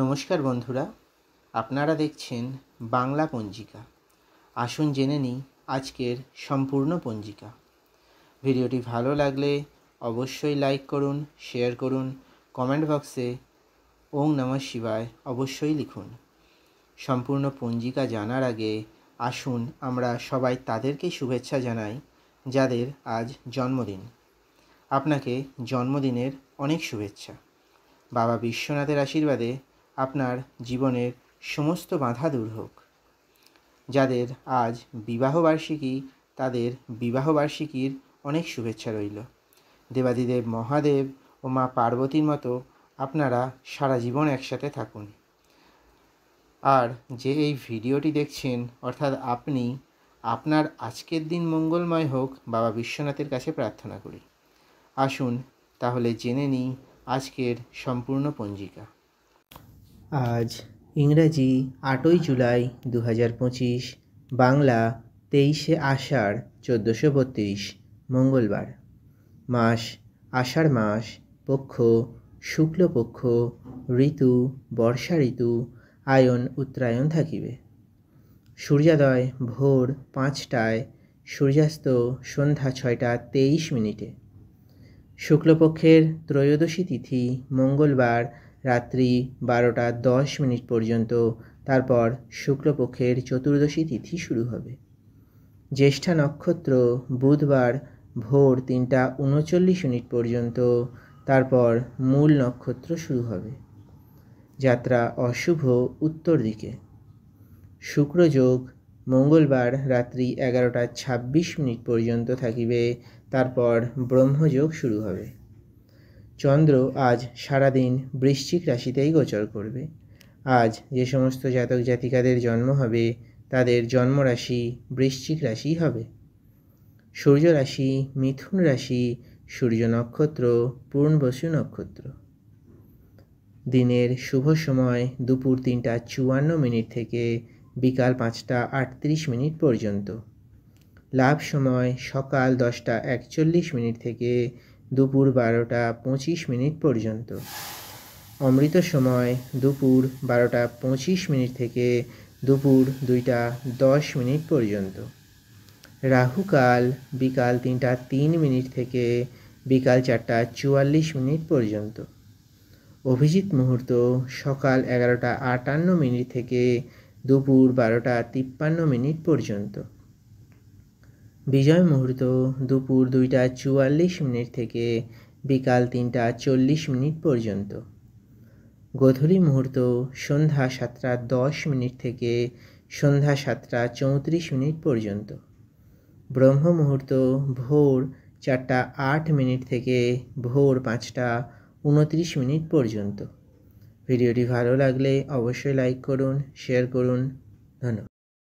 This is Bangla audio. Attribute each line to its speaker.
Speaker 1: নমস্কার বন্ধুরা, আপনারা দেখছেন বাংলা পঞ্জিকা। আসুন জেনে নিই আজকের সম্পূর্ণ পঞ্জিকা। ভিডিওটি ভালো লাগলে অবশ্যই লাইক করুন, শেয়ার করুন, কমেন্ট বক্সে ওং নমঃ শিবায় অবশ্যই লিখুন। সম্পূর্ণ পঞ্জিকা জানার আগে আসুন আমরা সবাই তাদেরকে শুভেচ্ছা জানাই যাদের আজ জন্মদিন। আপনাকে জন্মদিনের অনেক শুভেচ্ছা। বাবা বিশ্বনাথের আশীর্বাদে আপনার জীবনের সমস্ত বাধা দূর হোক। যাদের আজ বিবাহবার্ষিকী তাদের বিবাহবার্ষিকীর অনেক শুভেচ্ছা রইল। দেবাদিদেব মহাদেব ও মা পার্বতীর মতো আপনারা সারা জীবন একসাথে থাকুন। আর যে এই ভিডিওটি দেখছেন অর্থাৎ আপনি, আপনার আজকের দিন মঙ্গলময় হোক বাবা বিশ্বনাথের কাছে প্রার্থনা করি। আসুন তাহলে জেনে নিই আজকের সম্পূর্ণ পঞ্জিকা। আজ ইংরাজি 8ই জুলাই 2025, বাংলা 23শে আষাঢ় 1432, মঙ্গলবার। মাস আষাঢ় মাস, পক্ষ শুক্লপক্ষ, ঋতু বর্ষা ঋতু, আয়ন উত্তরায়ণ থাকিবে। সূর্যোদয় ভোর 5টায়, সূর্যাস্ত সন্ধ্যা 6টা 23 মিনিটে। শুক্লপক্ষের ত্রয়োদশী তিথি মঙ্গলবার রাত্রি 12টা 10 মিনিট পর্যন্ত, তারপর শুক্লপক্ষের চতুর্দশী তিথি শুরু হবে। জ্যেষ্ঠা নক্ষত্র বুধবার ভোর 3টা 39 মিনিট পর্যন্ত, তারপর মূল নক্ষত্র শুরু হবে। যাত্রা অশুভ উত্তর দিকে। শুক্রযোগ মঙ্গলবার রাত্রি 11টা 26 মিনিট পর্যন্ত থাকিবে, তারপর ব্রহ্মযোগ শুরু হবে। চন্দ্র আজ সারাদিন বৃশ্চিক রাশিতেই গোচর করবে। আজ যে সমস্ত জাতক জাতিকাদের জন্ম হবে তাদের জন্মরাশি বৃশ্চিক রাশি হবে। সূর্য রাশি মিথুন রাশি, সূর্য নক্ষত্র পূর্ণবসু নক্ষত্র। দিনের শুভ সময় দুপুর 3টা 54 মিনিট থেকে বিকাল 5টা 38 মিনিট পর্যন্ত। লাভ সময় সকাল 10টা 41 মিনিট থেকে দুপুর 12টা 25 মিনিট পর্যন্ত। অমৃত সময় দুপুর 12টা 25 মিনিট থেকে দুপুর 2টা 10 মিনিট পর্যন্ত। রাহুকাল বিকাল 3টা 3 মিনিট থেকে বিকাল 4টা 44 মিনিট পর্যন্ত। অভিজিৎ মুহূর্ত সকাল 11টা 58 মিনিট থেকে দুপুর 12টা 53 মিনিট পর্যন্ত। বিজয় মুহূর্ত দুপুর 2টা 44 মিনিট থেকে বিকাল 3টা 40 মিনিট পর্যন্ত। গোধূলি মুহূর্ত সন্ধ্যা 7টা 10 মিনিট থেকে সন্ধ্যা 7টা 34 মিনিট পর্যন্ত। ব্রহ্ম মুহূর্ত ভোর 4টা 8 মিনিট থেকে ভোর 5টা 29 মিনিট পর্যন্ত। ভিডিওটি ভালো লাগলে অবশ্যই লাইক করুন, শেয়ার করুন। ধন্যবাদ।